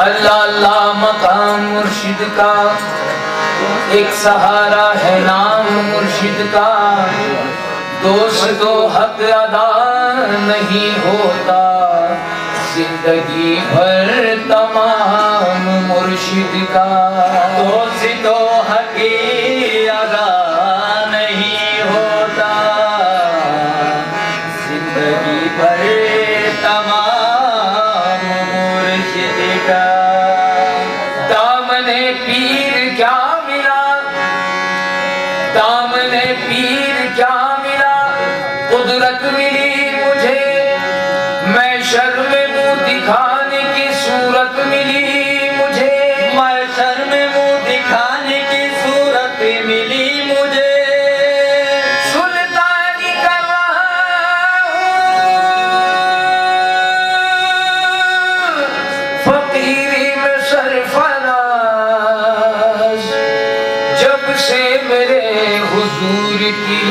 اللہ اللہ مقام مرشد کا، ایک سہارا ہے نام مرشد کا، دوست و حق ادا نہیں ہوتا زندگی بھر تمام مرشد کا، دوست و حق ادا نہیں ہوتا زندگی بھر تمام مرشد کا۔ دامن پیر کیا ملا، دامن پیر کیا ملا، قدرت ملی مجھے، میں شرم منہ دکھانے کی صورت ملی مجھے، میں شرم منہ دکھانے کی صورت ملی مجھے، سلطانی کر رہا ہوں فقیری میں سرفراز، جب سے میرے حضور کی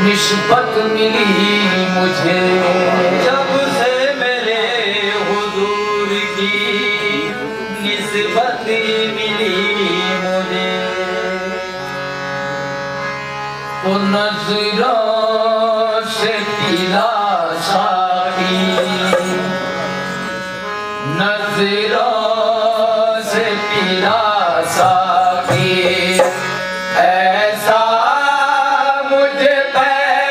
نسبت ملی مجھے، جب سے میرے حضور کی نسبت ملی مجھے، تو نظروں سے پلا ساقی، نظروں سے پلا ساقی، ایسا مجھے ایسا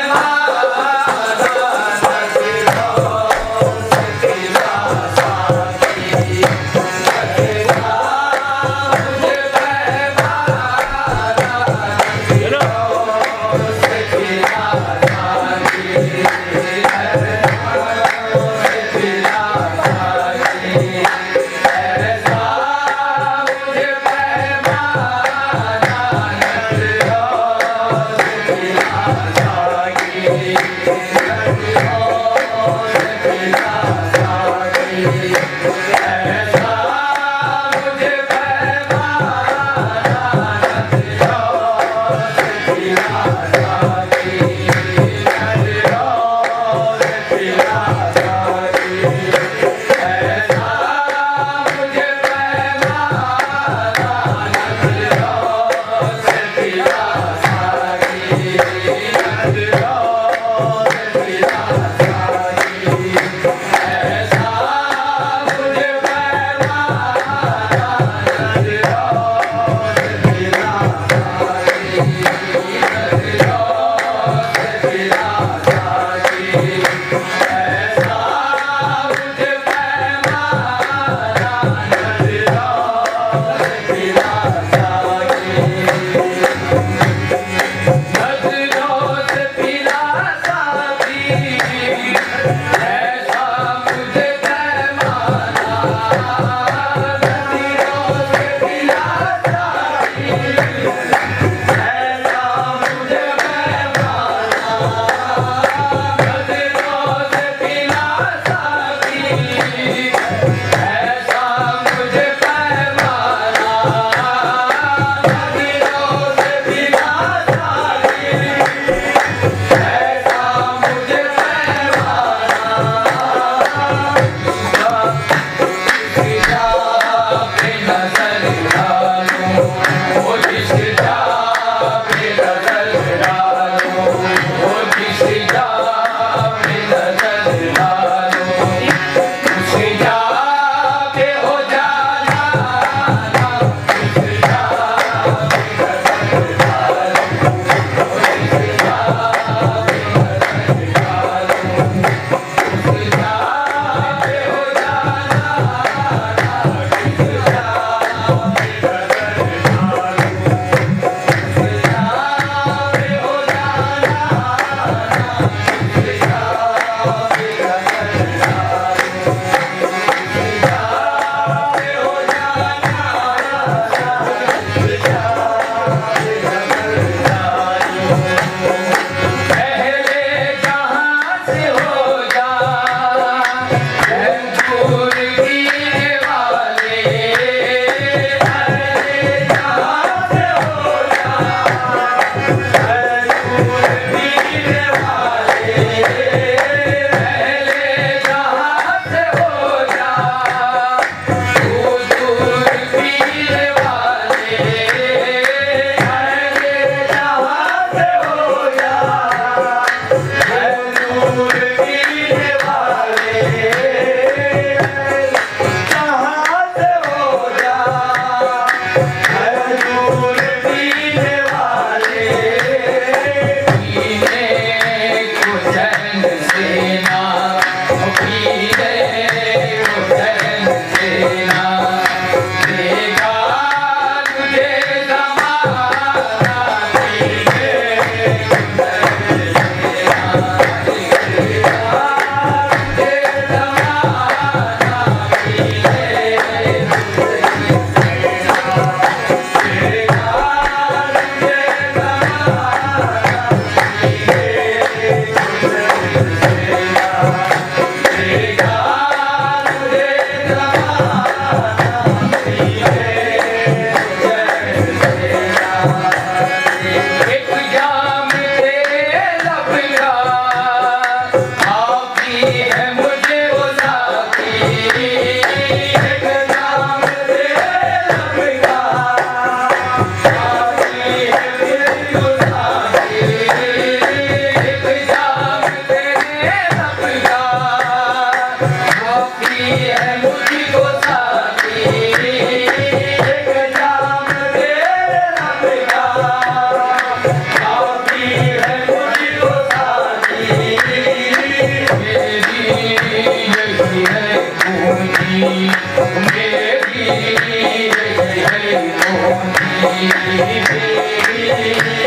पीने वाले कहाँ से हो जा दूर पीने वाले पीने को चैन से ना पीने को चैन से ना देगा तुझे ज़माना एक जाम तेरे लब का आफी है मुझे वो साथी एक जाम तेरे लब का आती है मुझको साथी एक जाम तेरे लब का आफी है मुझको साथी एक जाम तेरे लब का आती है मुझको साथी मेरी यही है पूंजी मेरी यही है पूंजी मेरी